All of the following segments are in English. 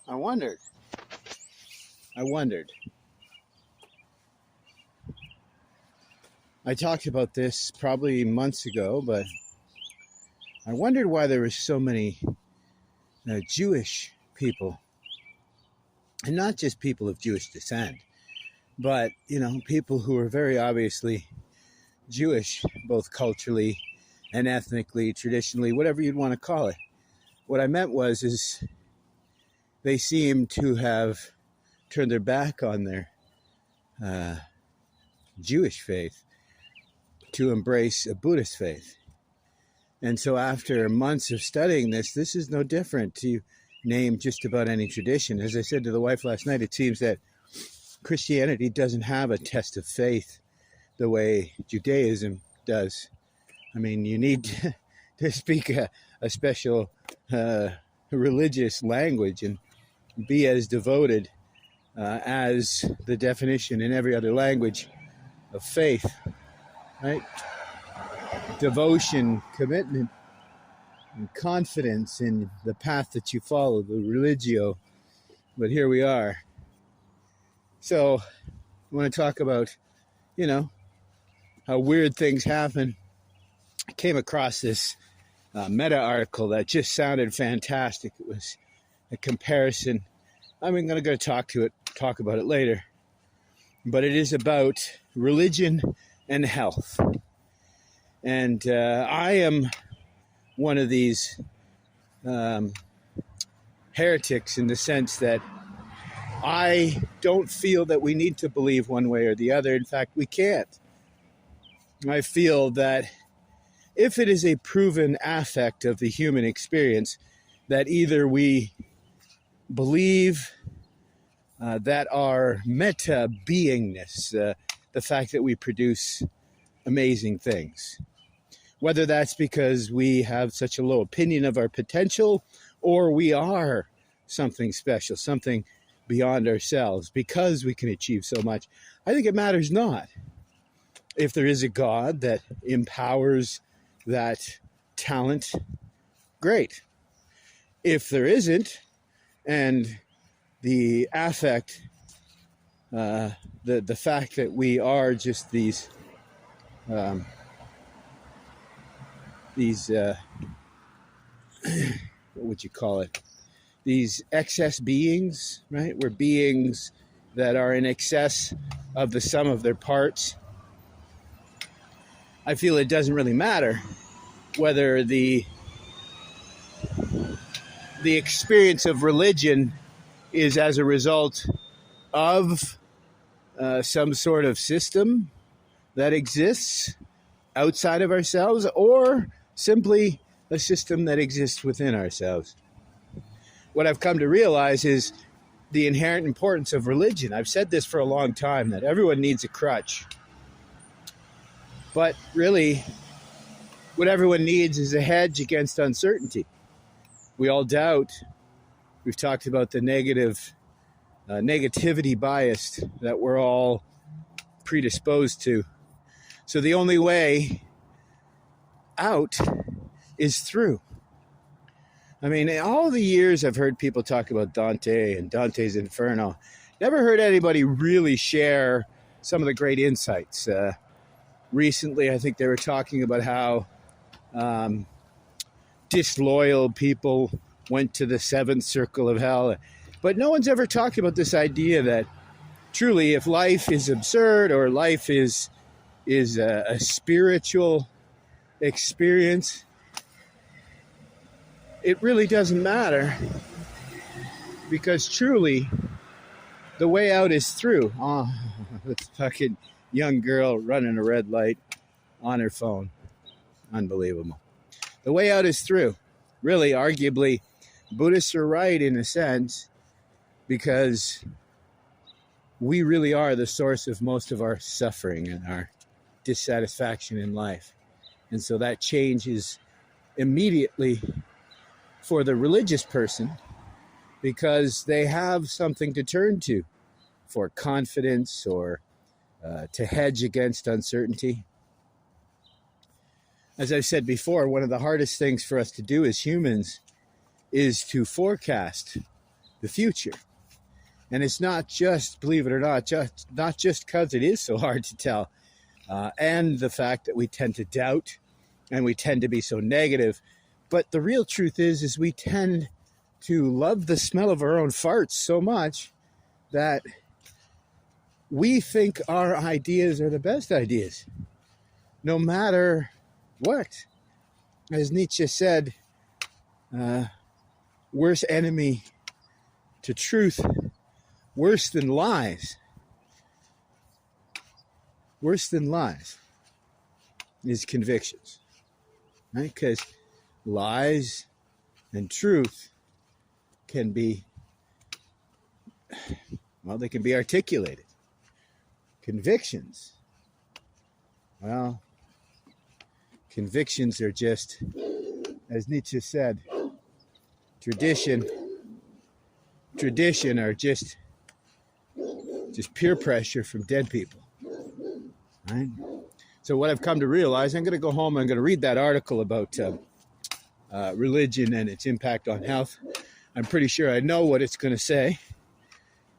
I wondered. I wondered. I talked about this probably months ago, but I wondered why there were so many Jewish people, and not just people of Jewish descent, but people who are very obviously Jewish, both culturally and ethnically, traditionally, whatever you'd want to call it. What I meant is they seem to have turned their back on their Jewish faith to embrace a Buddhist faith. And so after months of studying this is no different to name just about any tradition. As I said to the wife last night, it seems that Christianity doesn't have a test of faith the way Judaism does. I mean, you need to speak a special religious language and be as devoted as the definition in every other language of faith, right? Devotion, commitment, and confidence in the path that you follow, the religio. But here we are. So I want to talk about, how weird things happen. I came across this meta article that just sounded fantastic. It was a comparison. I'm going to go talk about it later. But it is about religion and health. And I am one of these heretics in the sense that I don't feel that we need to believe one way or the other. In fact, we can't. I feel that if it is a proven affect of the human experience, that either we believe that our meta-beingness, the fact that we produce amazing things, whether that's because we have such a low opinion of our potential or we are something special, something beyond ourselves because we can achieve so much, I think it matters not. If there is a God that empowers that talent, great. If there isn't, and the affect, the fact that we are just these what would you call it? These excess beings, right? We're beings that are in excess of the sum of their parts. I feel it doesn't really matter whether the experience of religion is as a result of some sort of system that exists outside of ourselves or simply a system that exists within ourselves. What I've come to realize is the inherent importance of religion. I've said this for a long time, that everyone needs a crutch. But really, what everyone needs is a hedge against uncertainty. We all doubt. We've talked about the negativity bias that we're all predisposed to. So the only way out is through. I mean, all the years I've heard people talk about Dante and Dante's Inferno, never heard anybody really share some of the great insights. Recently, I think they were talking about how disloyal people went to the seventh circle of hell. But no one's ever talked about this idea that truly, if life is absurd or life is a spiritual experience, it really doesn't matter, because truly the way out is through. Oh, this fucking young girl running a red light on her phone. Unbelievable. The way out is through. Really, arguably, Buddhists are right in a sense, because we really are the source of most of our suffering and our dissatisfaction in life. And so that change is immediately for the religious person, because they have something to turn to for confidence or to hedge against uncertainty. As I've said before, one of the hardest things for us to do as humans is to forecast the future. And it's not just, believe it or not, not just because it is so hard to tell, and the fact that we tend to doubt and we tend to be so negative. But the real truth is we tend to love the smell of our own farts so much that we think our ideas are the best ideas, no matter what. As Nietzsche said, worst enemy to truth, worse than lies, is convictions, right? Because lies and truth can be, well, they can be articulated. Convictions, well, convictions are just, as Nietzsche said, tradition are just peer pressure from dead people, right? So what I've come to realize, I'm going to go home, I'm going to read that article about religion and its impact on health. I'm pretty sure I know what it's going to say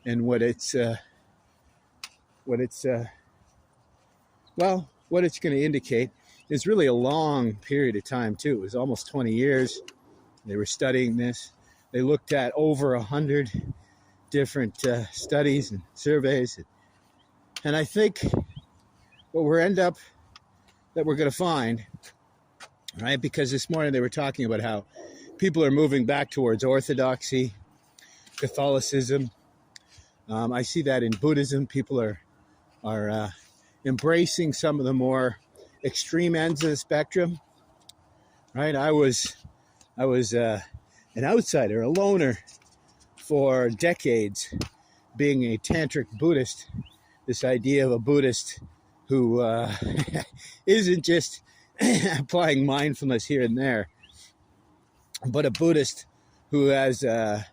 and what it's going to indicate. It's really a long period of time too. It was almost 20 years. They were studying this. They looked at over 100 different studies and surveys. And I think what we're going to find, right? Because this morning they were talking about how people are moving back towards orthodoxy, Catholicism. I see that in Buddhism. People are embracing some of the more extreme ends of the spectrum, right? I was an outsider, a loner for decades, being a tantric Buddhist. This idea of a Buddhist who isn't just applying mindfulness here and there, but a Buddhist who has an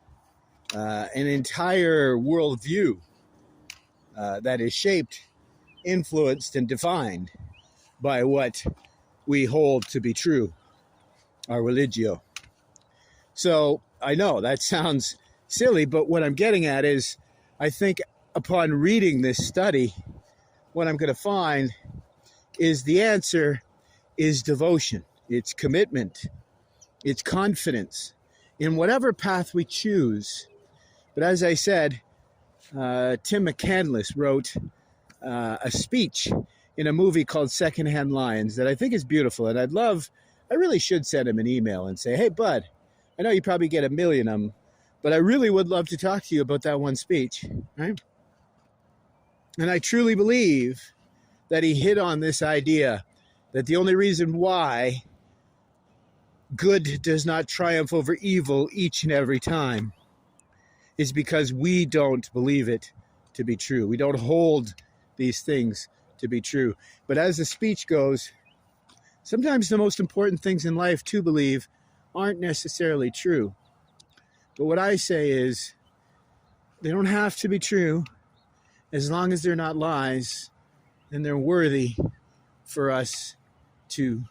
entire worldview that is shaped, influenced, and defined by what we hold to be true, our religio. So I know that sounds silly, but what I'm getting at is, I think upon reading this study, what I'm going to find is the answer is devotion. It's commitment. It's confidence in whatever path we choose. But as I said, Tim McCandless wrote a speech in a movie called Secondhand Lions that I think is beautiful. And I really should send him an email and say, hey, bud, I know you probably get 1 million of them, but I really would love to talk to you about that one speech, right? And I truly believe that he hit on this idea that the only reason why good does not triumph over evil each and every time is because we don't believe it to be true. We don't hold these things to be true. But as the speech goes, sometimes the most important things in life to believe aren't necessarily true. But what I say is, they don't have to be true. As long as they're not lies, then they're worthy for us to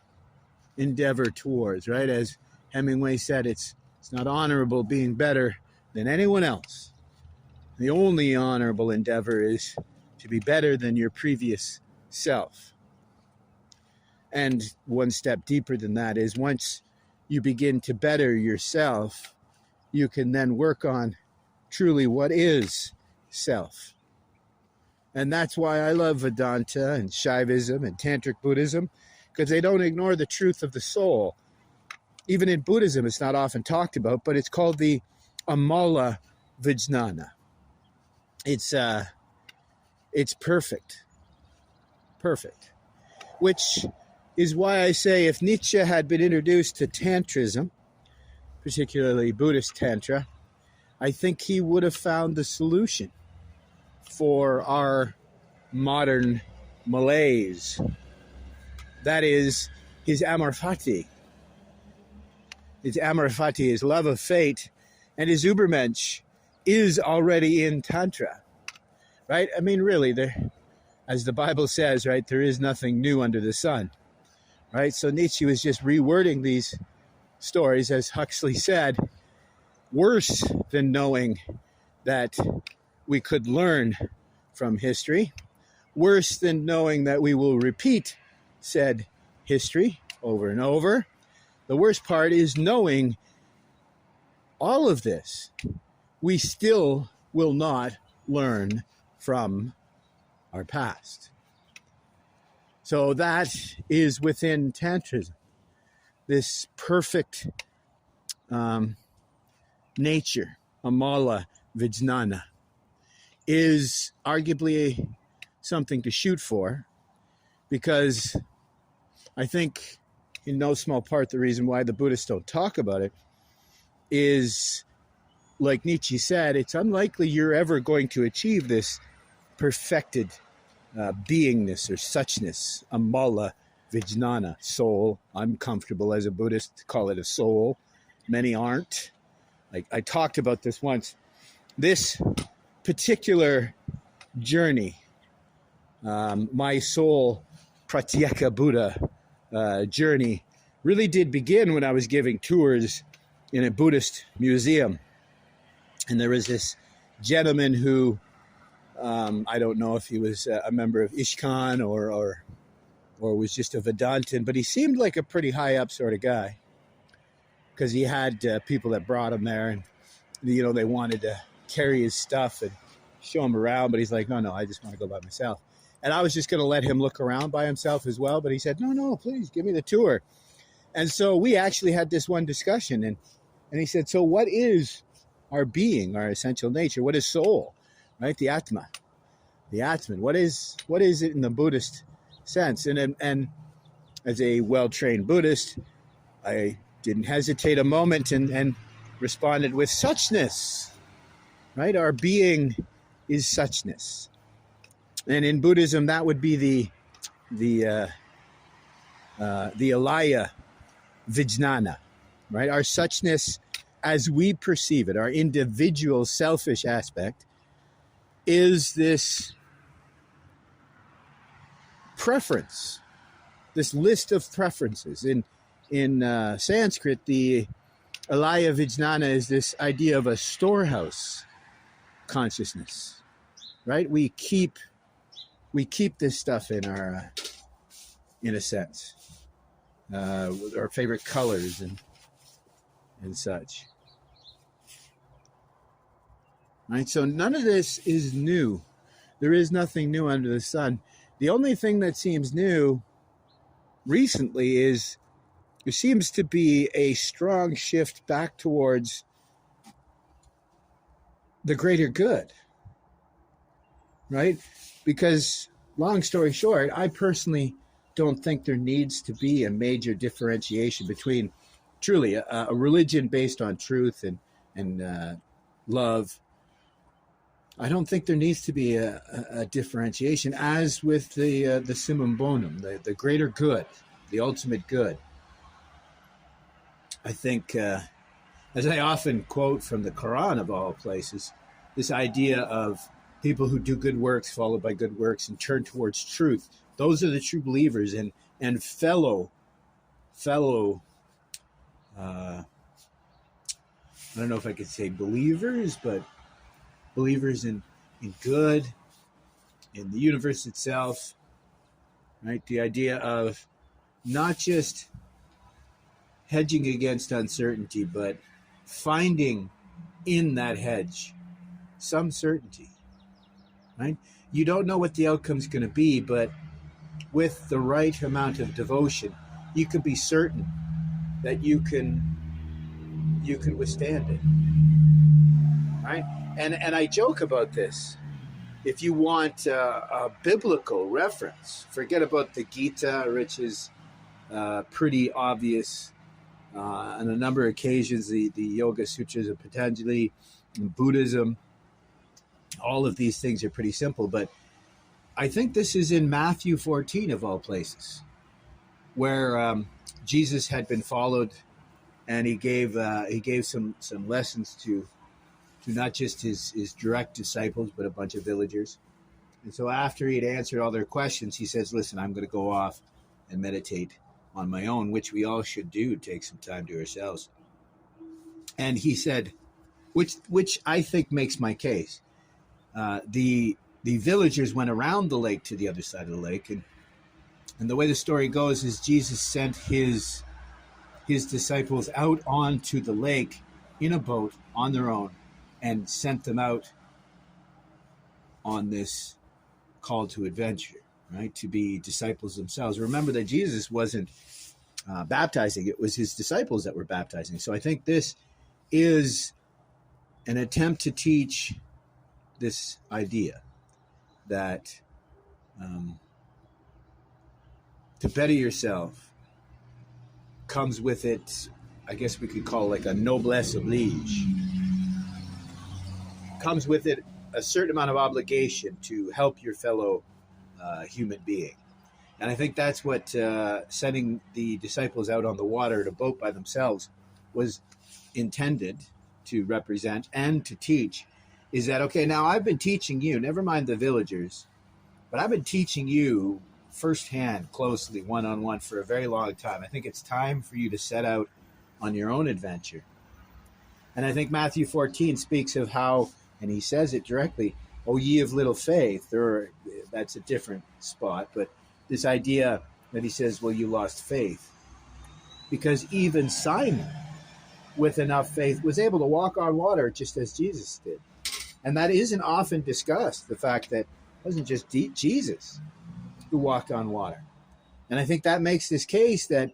endeavor towards, right? As Hemingway said, it's not honorable being better than anyone else. The only honorable endeavor is to be better than your previous self. And one step deeper than that is, once you begin to better yourself, you can then work on truly what is self. And that's why I love Vedanta and Shaivism and Tantric Buddhism, because they don't ignore the truth of the soul. Even in Buddhism, it's not often talked about, but it's called the Amala Vijnana. It's perfect. Perfect. Which is why I say, if Nietzsche had been introduced to Tantrism, particularly Buddhist Tantra, I think he would have found the solution for our modern malaise. That is his amor fati. His amor fati, his love of fate, and his Übermensch is already in Tantra, right? I mean, really, as the Bible says, right, there is nothing new under the sun, right? So Nietzsche was just rewording these stories, as Huxley said, worse than knowing that we could learn from history, worse than knowing that we will repeat said history over and over. The worst part is knowing all of this, we still will not learn from our past. So that is within Tantrism. This perfect nature, amala vijnana, is arguably something to shoot for, because I think in no small part the reason why the Buddhists don't talk about it is, like Nietzsche said, it's unlikely you're ever going to achieve this perfected beingness or suchness, amala vijnana, soul. I'm comfortable as a Buddhist to call it a soul. Many aren't. Like I talked about this once. This particular journey, my soul pratyeka Buddha journey, really did begin when I was giving tours in a Buddhist museum. And there was this gentleman who, I don't know if he was a member of ISKCON or was just a Vedantin, but he seemed like a pretty high up sort of guy, because he had people that brought him there, and they wanted to carry his stuff and show him around, but he's like, no, I just want to go by myself. And I was just going to let him look around by himself as well, but he said, no, please give me the tour. And so we actually had this one discussion, and he said, so what is our being, our essential nature? What is soul, right? The Atma, the Atman. What is it in the Buddhist sense? And as a well-trained Buddhist, I didn't hesitate a moment and responded with suchness, right? Our being is suchness. And in Buddhism, that would be the alaya vijnana, right? Our suchness as we perceive it, our individual selfish aspect, is this preference, this list of preferences. In Sanskrit, the alaya vijnana is this idea of a storehouse consciousness, right? We keep this stuff in our, in a sense, with our favorite colors and such. Right? So none of this is new. There is nothing new under the sun. The only thing that seems new recently is there seems to be a strong shift back towards the greater good, right? Because, long story short, I personally don't think there needs to be a major differentiation between truly a religion based on truth and love. I don't think there needs to be a differentiation, as with the summum bonum, the greater good, the ultimate good. I think, as I often quote from the Quran of all places, this idea of people who do good works followed by good works and turn towards truth, those are the true believers and fellow I don't know if I could say believers, but believers in good, in the universe itself, right? The idea of not just hedging against uncertainty, but finding in that hedge some certainty, right? You don't know what the outcome's going to be, but with the right amount of devotion, you can be certain that you can withstand it, right? And I joke about this. If you want a biblical reference, forget about the Gita, which is pretty obvious. On a number of occasions, the Yoga Sutras of Patanjali, Buddhism, all of these things are pretty simple. But I think this is in Matthew 14 of all places, where Jesus had been followed, and he gave some lessons to not just his direct disciples, but a bunch of villagers. And so after he had answered all their questions, he says, listen, I'm going to go off and meditate on my own, which we all should do, take some time to ourselves. And he said, which I think makes my case. The villagers went around the lake to the other side of the lake, and the way the story goes is Jesus sent his disciples out onto the lake in a boat on their own and sent them out on this call to adventure, right? To be disciples themselves. Remember that Jesus wasn't baptizing, it was his disciples that were baptizing. So I think this is an attempt to teach this idea that to better yourself comes with it, I guess we could call it like a noblesse oblige. Comes with it a certain amount of obligation to help your fellow human being. And I think that's what sending the disciples out on the water in a boat by themselves was intended to represent and to teach, is that, okay, now I've been teaching you, never mind the villagers, but I've been teaching you firsthand, closely, one-on-one for a very long time. I think it's time for you to set out on your own adventure. And I think Matthew 14 speaks of how, and he says it directly, "O ye of little faith," that's a different spot, but this idea that he says, well, you lost faith. Because even Simon, with enough faith, was able to walk on water just as Jesus did. And that isn't often discussed, the fact that it wasn't just Jesus who walked on water. And I think that makes this case that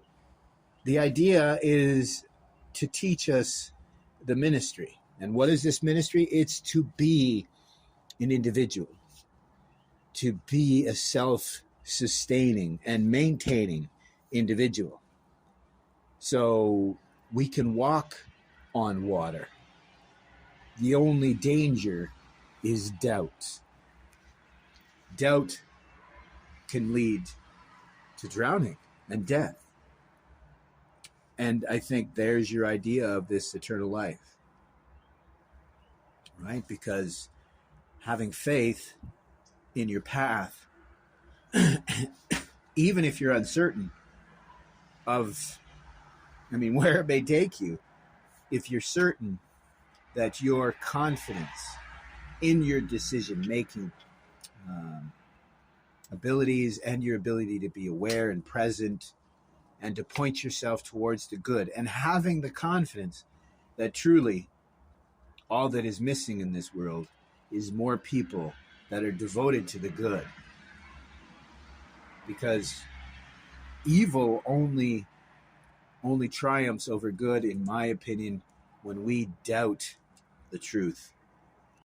the idea is to teach us the ministry. And what is this ministry? It's to be an individual, to be a self-sustaining and maintaining individual. So we can walk on water. The only danger is doubt. Doubt can lead to drowning and death. And I think there's your idea of this eternal life, right? Because having faith in your path, even if you're uncertain of, where it may take you, if you're certain that your confidence in your decision-making abilities and your ability to be aware and present and to point yourself towards the good, and having the confidence that truly all that is missing in this world is more people that are devoted to the good. Because evil only triumphs over good, in my opinion, when we doubt the truth